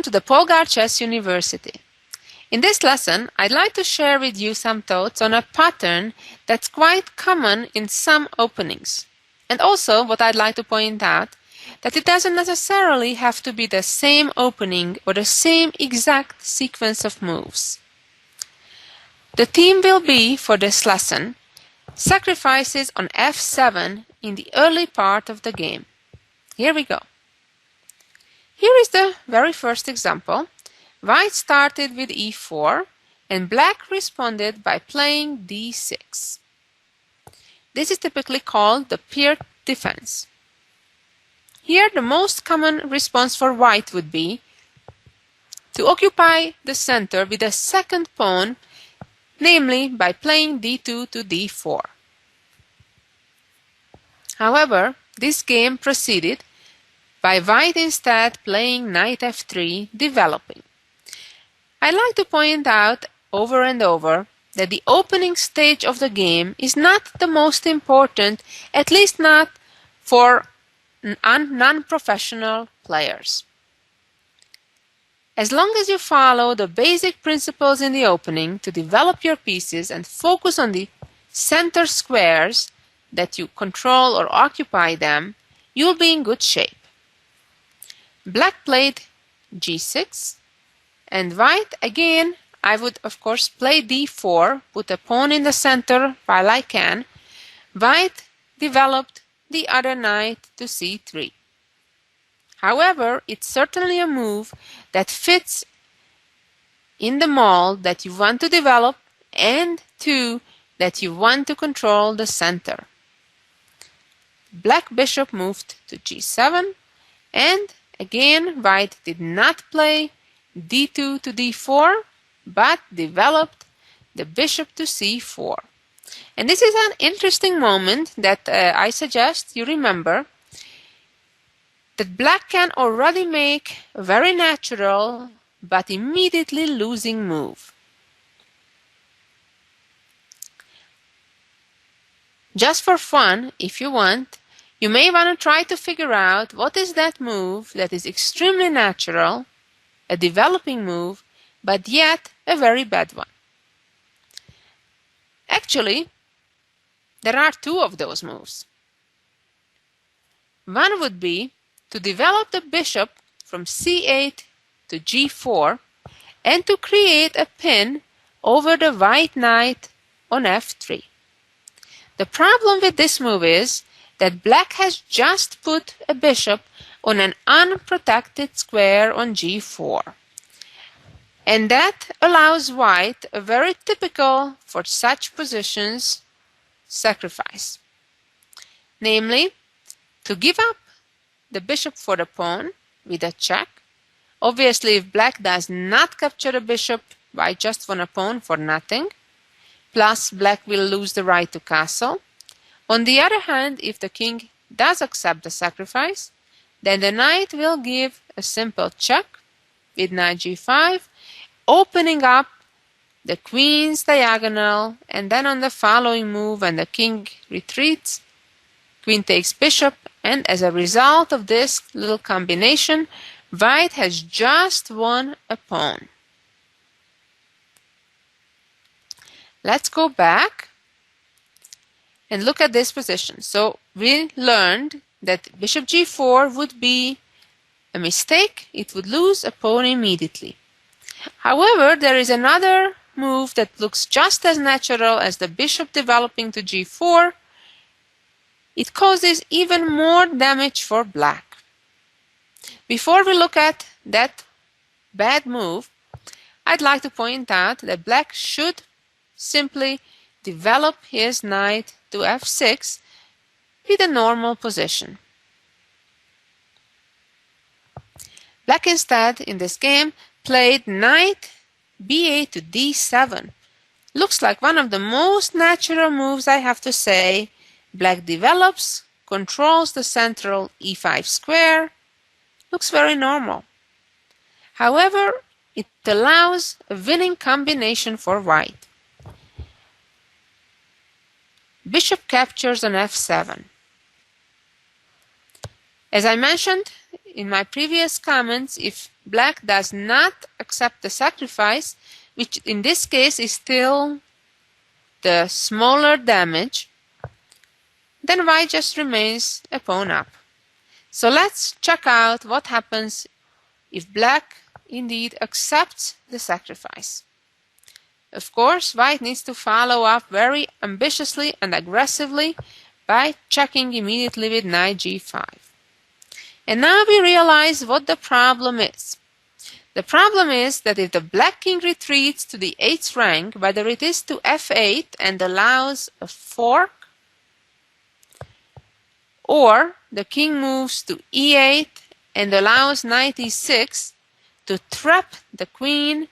to the Polgar Chess University. In this lesson, I'd like to share with you some thoughts on a pattern that's quite common in some openings. And also, what I'd like to point out, that it doesn't necessarily have to be the same opening or the same exact sequence of moves. The theme will be, for this lesson, sacrifices on f7 in the early part of the game. Here we go. Here is the very first example. White started with e4 and black responded by playing d6. This is typically called the paired defense. Here the most common response for white would be to occupy the center with a second pawn, namely by playing d2 to d4. However, this game proceeded by white instead playing knight f3, developing. I like to point out over and over that the opening stage of the game is not the most important, at least not for non-professional players. As long as you follow the basic principles in the opening to develop your pieces and focus on the center squares that you control or occupy them, you'll be in good shape. Black played g6, and white, again, I would of course play d4, put a pawn in the center while I can. White developed the other knight to c3. However, it's certainly a move that fits in the mold that you want to develop and that you want to control the center. Black bishop moved to g7, and again, white did not play d2 to d4, but developed the bishop to c4. And this is an interesting moment that I suggest you remember, that black can already make a very natural but immediately losing move. Just for fun, if you want, you may want to try to figure out what is that move that is extremely natural, a developing move, but yet a very bad one. Actually, there are two of those moves. One would be to develop the bishop from c8 to g4 and to create a pin over the white knight on f3. The problem with this move is that black has just put a bishop on an unprotected square on g4. And that allows white a very typical for such positions sacrifice. Namely, to give up the bishop for the pawn with a check. Obviously, if black does not capture the bishop, white just won a pawn for nothing. Plus, black will lose the right to castle. On the other hand, if the king does accept the sacrifice, then the knight will give a simple check with knight g5, opening up the queen's diagonal, and then on the following move, when the king retreats, queen takes bishop, and as a result of this little combination, white has just won a pawn. Let's go back and look at this position. So we learned that bishop g4 would be a mistake. It would lose a pawn immediately. However, there is another move that looks just as natural as the bishop developing to g4. It causes even more damage for black. Before we look at that bad move, I'd like to point out that black should simply develop his knight to f6 with a normal position. Black instead, in this game, played knight b8 to d7. Looks like one of the most natural moves, I have to say. Black develops, controls the central e5 square. Looks very normal. However, it allows a winning combination for white. Bishop captures on f7. As I mentioned in my previous comments, if black does not accept the sacrifice, which in this case is still the smaller damage, then white just remains a pawn up. So let's check out what happens if black indeed accepts the sacrifice. Of course, white needs to follow up very ambitiously and aggressively by checking immediately with knight g5. And now we realize what the problem is. The problem is that if the black king retreats to the 8th rank, whether it is to f8 and allows a fork, or the king moves to e8 and allows knight e6 to trap the queen,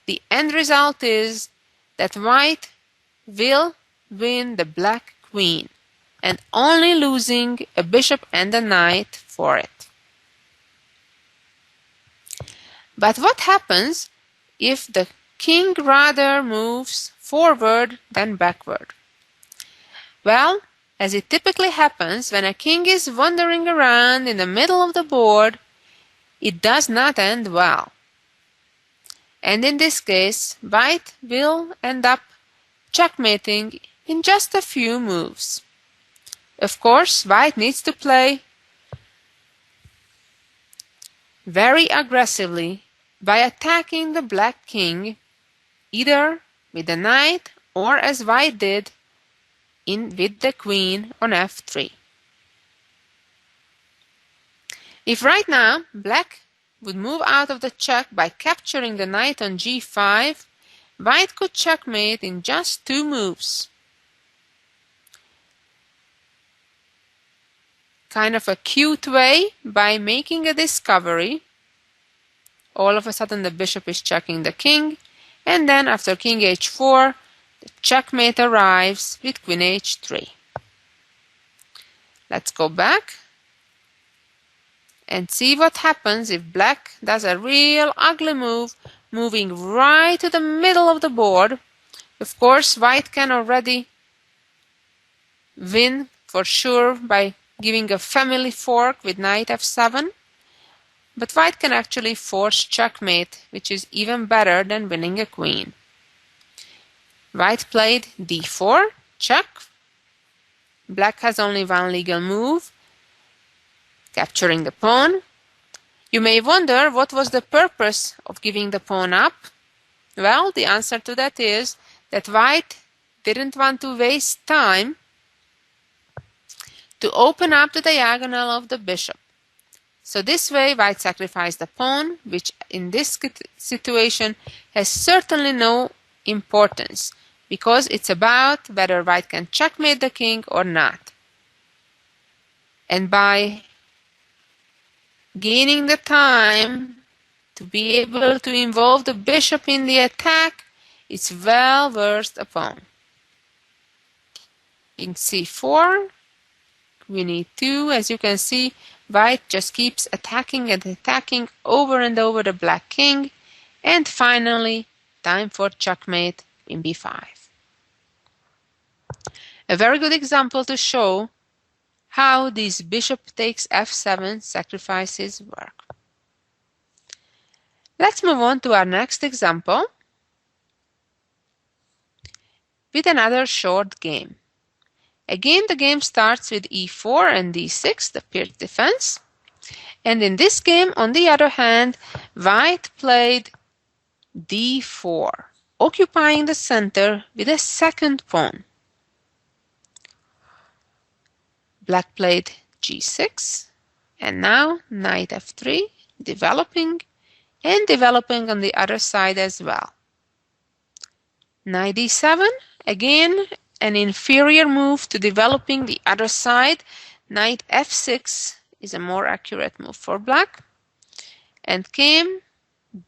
the end result is that white will win the black queen, and only losing a bishop and a knight for it. But what happens if the king rather moves forward than backward? Well, as it typically happens when a king is wandering around in the middle of the board, it does not end well. And in this case, white will end up checkmating in just a few moves. Of course, white needs to play very aggressively by attacking the black king, either with the knight or as white did with the queen on f3. If right now black would move out of the check by capturing the knight on g5, white could checkmate in just 2 moves. Kind of a cute way by making a discovery. All of a sudden the bishop is checking the king, and then after king h4, the checkmate arrives with queen h3. Let's go back and see what happens if black does a real ugly move, moving right to the middle of the board. Of course, white can already win for sure by giving a family fork with knight f7, but white can actually force checkmate, which is even better than winning a queen. White played d4, check. Black has only one legal move, capturing the pawn. You may wonder what was the purpose of giving the pawn up. Well, the answer to that is that white didn't want to waste time to open up the diagonal of the bishop. So this way white sacrificed the pawn, which in this situation has certainly no importance, because it's about whether white can checkmate the king or not. And by gaining the time to be able to involve the bishop in the attack, it's well worth a pawn. King c4, queen e2. As you can see, white just keeps attacking and attacking over and over the black king, and finally time for checkmate in b5. A very good example to show how these bishop takes f7 sacrifices work. Let's move on to our next example with another short game. Again, the game starts with e4 and d6, the pierced defense. And in this game, on the other hand, white played d4, occupying the center with a second pawn. Black played g6, and now knight f3, developing, and developing on the other side as well. Knight d7, again an inferior move to developing the other side. Knight f6 is a more accurate move for black. And came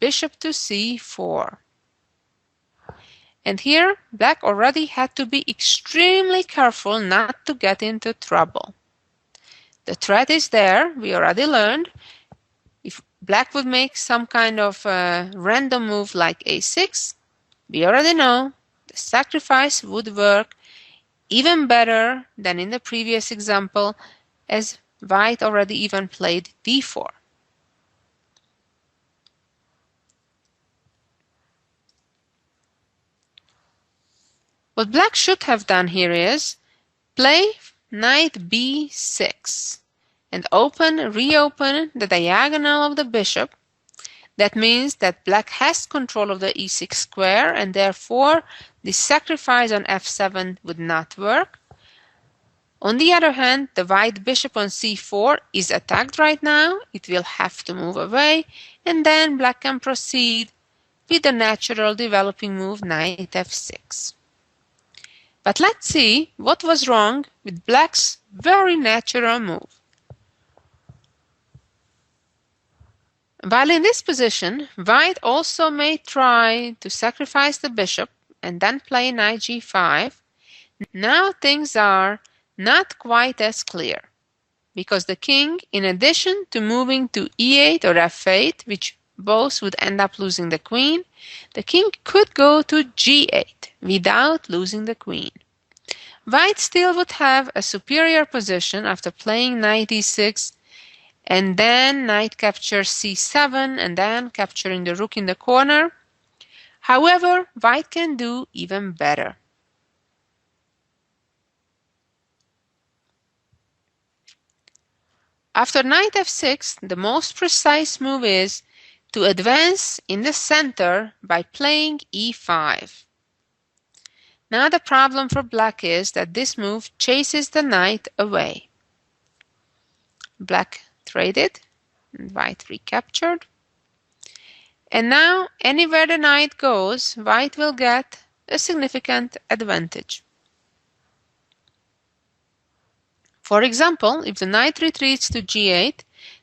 bishop to c4. And here black already had to be extremely careful not to get into trouble. The threat is there, we already learned. If black would make some kind of random move like a6, we already know the sacrifice would work even better than in the previous example, as white already even played d4. What black should have done here is play knight b6 and reopen the diagonal of the bishop. That means that black has control of the e6 square, and therefore the sacrifice on f7 would not work. On the other hand, the white bishop on c4 is attacked right now. It will have to move away, and then black can proceed with the natural developing move knight f6. But let's see what was wrong with black's very natural move. While in this position, white also may try to sacrifice the bishop and then play knight g5. Now things are not quite as clear, because the king, in addition to moving to e8 or f8, which both would end up losing the queen, the king could go to g8 without losing the queen. White still would have a superior position after playing knight e6 and then knight captures c7 and then capturing the rook in the corner. However, white can do even better. After knight f6, the most precise move is to advance in the center by playing e5. Now the problem for black is that this move chases the knight away. Black traded, and white recaptured. And now anywhere the knight goes, white will get a significant advantage. For example, if the knight retreats to g8,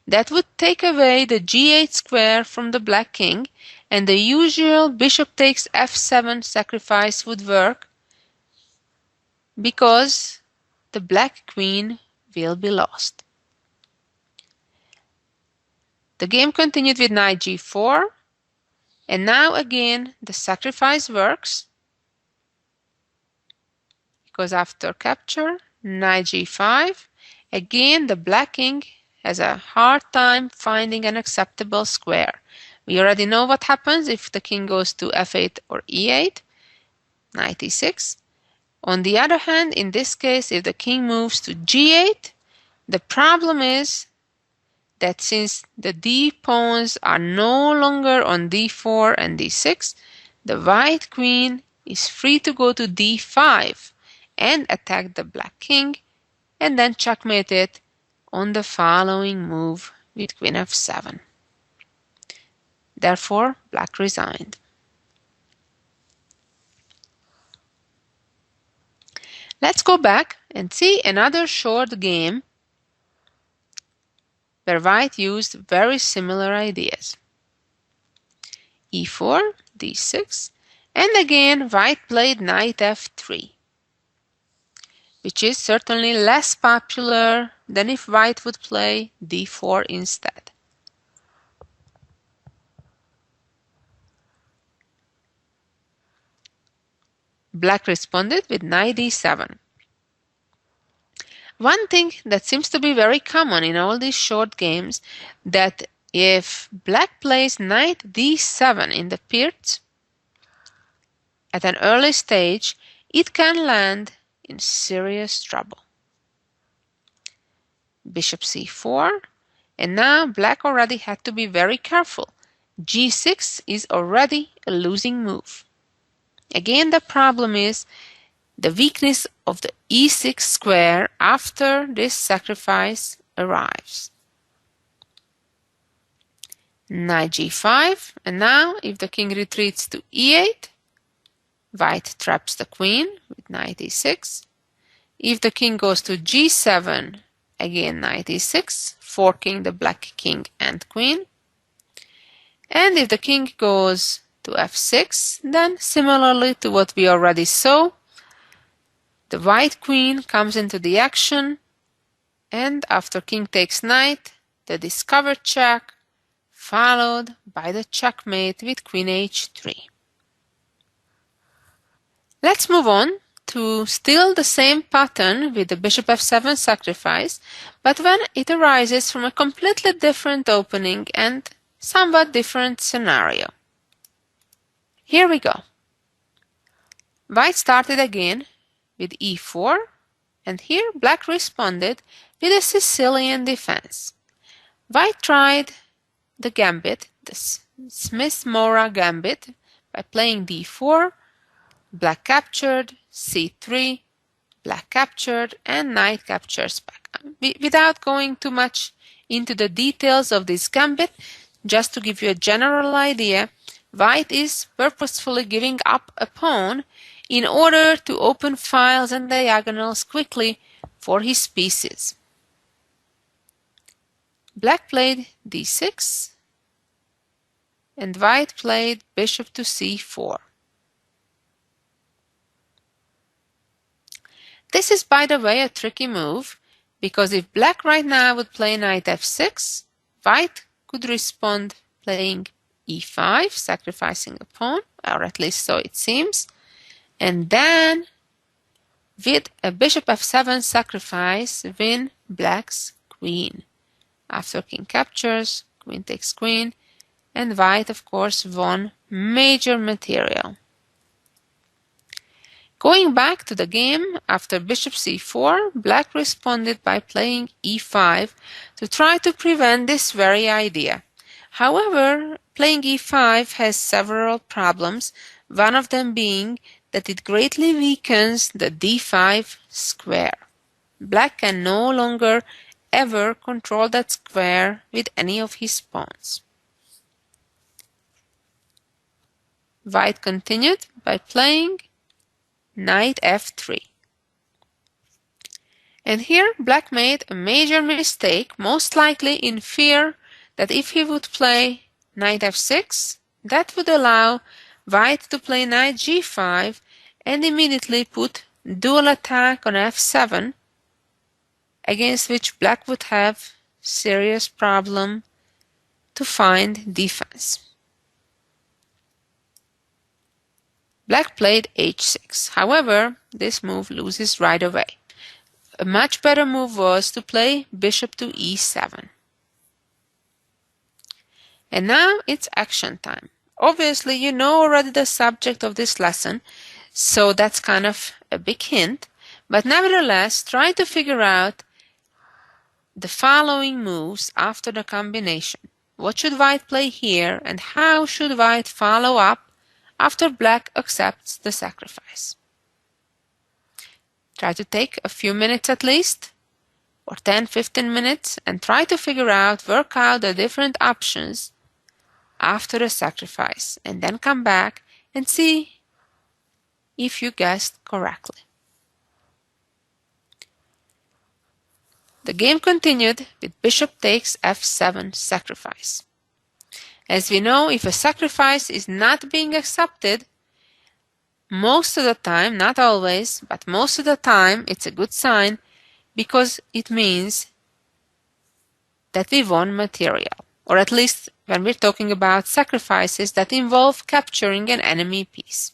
that would take away the g8 square from the black king, and the usual bishop takes f7 sacrifice would work, because the black queen will be lost. The game continued with knight g4, and now again the sacrifice works, because after capture, knight g5, again the black king has a hard time finding an acceptable square. We already know what happens if the king goes to f8 or e8, knight e6. On the other hand, in this case, if the king moves to g8, the problem is that since the d pawns are no longer on d4 and d6, the white queen is free to go to d5 and attack the black king, and then checkmate it on the following move with queen f7. Therefore, black resigned. Let's go back and see another short game where white used very similar ideas. e4, d6, and again white played knight f3, which is certainly less popular than if white would play d4 instead. Black responded with knight d7. One thing that seems to be very common in all these short games, that if black plays knight d7 in the pirt at an early stage, it can land in serious trouble. Bishop c4, and now black already had to be very careful. g6 is already a losing move. Again, the problem is the weakness of the e6 square after this sacrifice arrives. Knight g5, and now if the king retreats to e8, white traps the queen with knight e6. If the king goes to g7, again knight e6, forking the black king and queen. And if the king goes to f6, then similarly to what we already saw, the white queen comes into the action, and after king takes knight, the discovered check, followed by the checkmate with queen h3. Let's move on to still the same pattern with the bishop f7 sacrifice, but when it arises from a completely different opening and somewhat different scenario. Here we go. White started again with e4, and here Black responded with a Sicilian defense. White tried the gambit, the Smith-Morra gambit, by playing d4, Black captured, c3, Black captured, and Knight captures back. Without going too much into the details of this gambit, just to give you a general idea, White is purposefully giving up a pawn in order to open files and diagonals quickly for his pieces. Black played d6, and White played bishop to c4. This is, by the way, a tricky move, because if Black right now would play knight f6, White could respond playing e5, sacrificing a pawn, or at least so it seems, and then with a bishop f7 sacrifice win Black's queen. After king captures, queen takes queen, and White, of course, won major material. Going back to the game, after bishop c4, Black responded by playing e5 to try to prevent this very idea. However, playing e5 has several problems, one of them being that it greatly weakens the d5 square. Black can no longer ever control that square with any of his pawns. White continued by playing knight f3. And here Black made a major mistake, most likely in fear that if he would play knight f6, that would allow White to play knight g5 and immediately put dual attack on f7, against which Black would have serious problem to find defense. Black played h6. However, this move loses right away. A much better move was to play bishop to e7. And now it's action time. Obviously, you know already the subject of this lesson, so that's kind of a big hint. But nevertheless, try to figure out the following moves after the combination. What should White play here, and how should White follow up after Black accepts the sacrifice? Try to take a few minutes at least, or 10-15 minutes, and try to work out the different options after the sacrifice, and then come back and see if you guessed correctly. The game continued with bishop takes f7 sacrifice. As we know, if a sacrifice is not being accepted, most of the time, not always, but most of the time, it's a good sign, because it means that we won material, or at least when we're talking about sacrifices that involve capturing an enemy piece.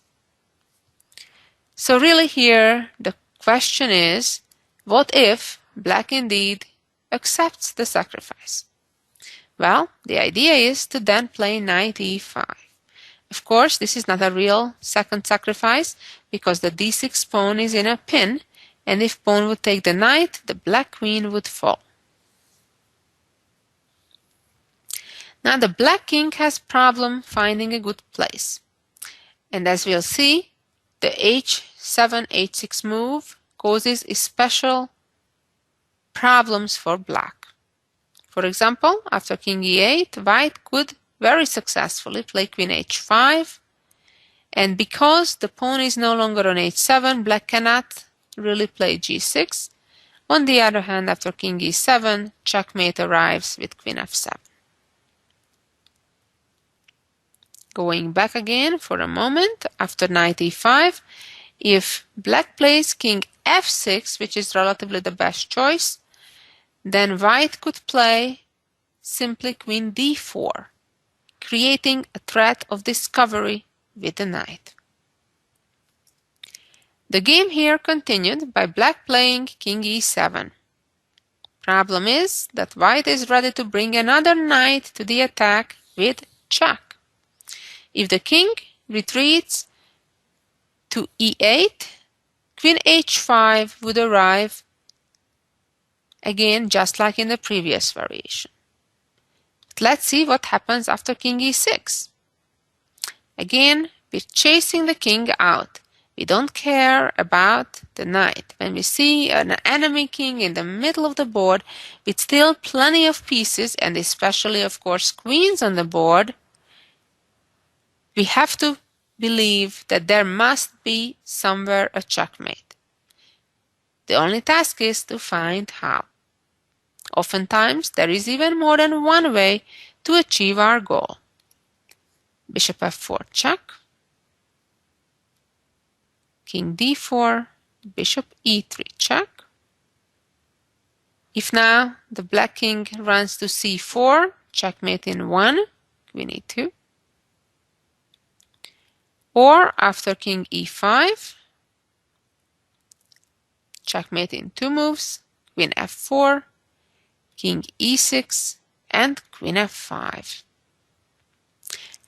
So really here, the question is, what if Black indeed accepts the sacrifice? Well, the idea is to then play knight e5. Of course, this is not a real second sacrifice, because the d6 pawn is in a pin, and if pawn would take the knight, the Black queen would fall. Now the Black king has problem finding a good place. And as we'll see, the h7, h6 move causes special problems for Black. For example, after king e8, White could very successfully play queen h5, and because the pawn is no longer on h7, Black cannot really play g6. On the other hand, after king e7, checkmate arrives with queen f7. Going back again for a moment, after knight e5, if Black plays king f6, which is relatively the best choice, then White could play simply queen d4, creating a threat of discovery with the knight. The game here continued by Black playing king e7. Problem is that White is ready to bring another knight to the attack with check. If the king retreats, to e8, queen h5 would arrive, again just like in the previous variation. But let's see what happens after king e6. Again, we're chasing the king out. We don't care about the knight. When we see an enemy king in the middle of the board with still plenty of pieces, and especially, of course, queens on the board, we have to believe that there must be somewhere a checkmate. The only task is to find how. Oftentimes, there is even more than one way to achieve our goal. Bishop f4 check, king d4, bishop e3 check. If now the black king runs to c4, checkmate in 1, queen e2. Or after king e5, checkmate in 2 moves, queen f4, king e6, and queen f5.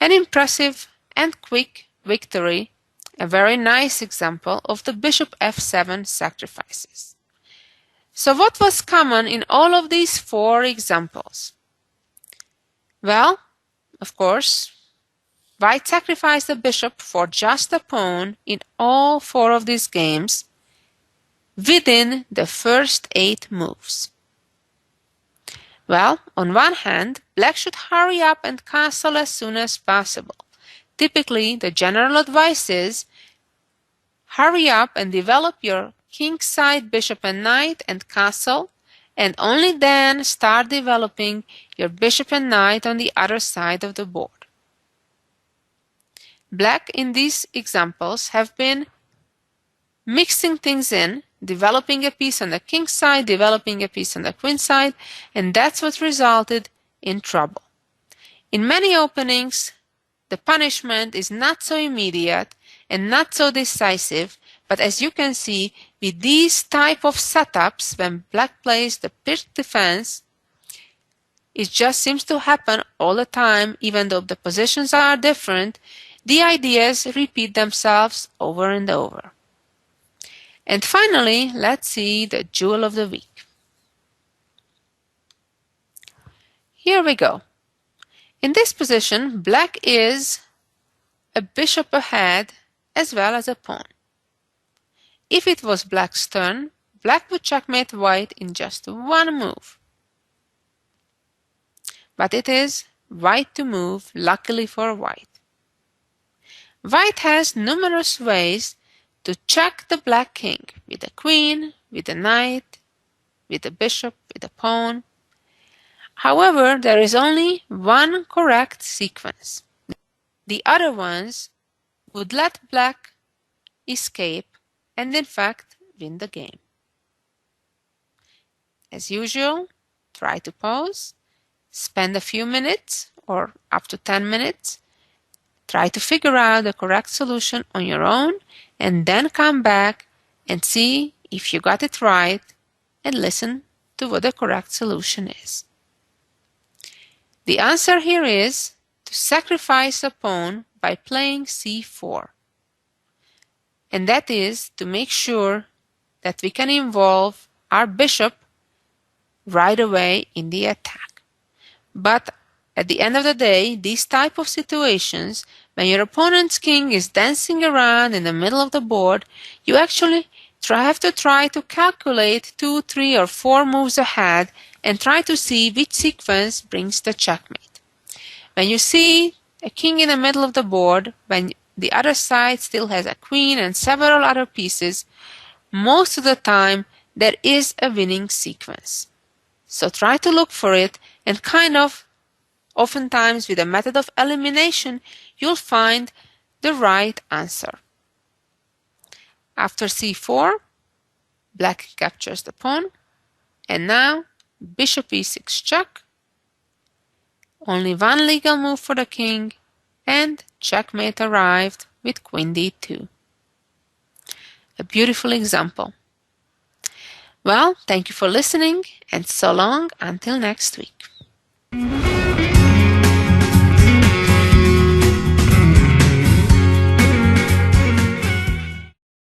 An impressive and quick victory, a very nice example of the bishop f7 sacrifices. So what was common in all of these 4 examples? Well, of course, white sacrificed the bishop for just a pawn in all 4 of these games within the first 8 moves. Well, on one hand, black should hurry up and castle as soon as possible. Typically, the general advice is hurry up and develop your kingside bishop and knight and castle, and only then start developing your bishop and knight on the other side of the board. Black in these examples have been mixing things in, developing a piece on the king side, developing a piece on the queen side, and that's what resulted in trouble. In many openings, the punishment is not so immediate and not so decisive, but as you can see, with these type of setups, when black plays the pitched defense, it just seems to happen all the time. Even though the positions are different, the ideas repeat themselves over and over. And finally, let's see the jewel of the week. Here we go. In this position, black is a bishop ahead as well as a pawn. If it was black's turn, black would checkmate white in just 1 move. But it is white to move, luckily for white. White has numerous ways to check the black king, with the queen, with the knight, with the bishop, with the pawn. However, there is only one correct sequence. The other ones would let black escape and in fact win the game. As usual, try to pause, spend a few minutes or up to 10 minutes, try to figure out the correct solution on your own, and then come back and see if you got it right and listen to what the correct solution is. The answer here is to sacrifice a pawn by playing c4. And that is to make sure that we can involve our bishop right away in the attack. But at the end of the day, these type of situations, when your opponent's king is dancing around in the middle of the board, you actually have to try to calculate 2, 3, or 4 moves ahead and try to see which sequence brings the checkmate. When you see a king in the middle of the board, when the other side still has a queen and several other pieces, most of the time there is a winning sequence. So try to look for it, and oftentimes with a method of elimination, you'll find the right answer. After c4, black captures the pawn, and now bishop e6 check. Only one legal move for the king, and checkmate arrived with queen d2. A beautiful example. Well, thank you for listening, and so long until next week.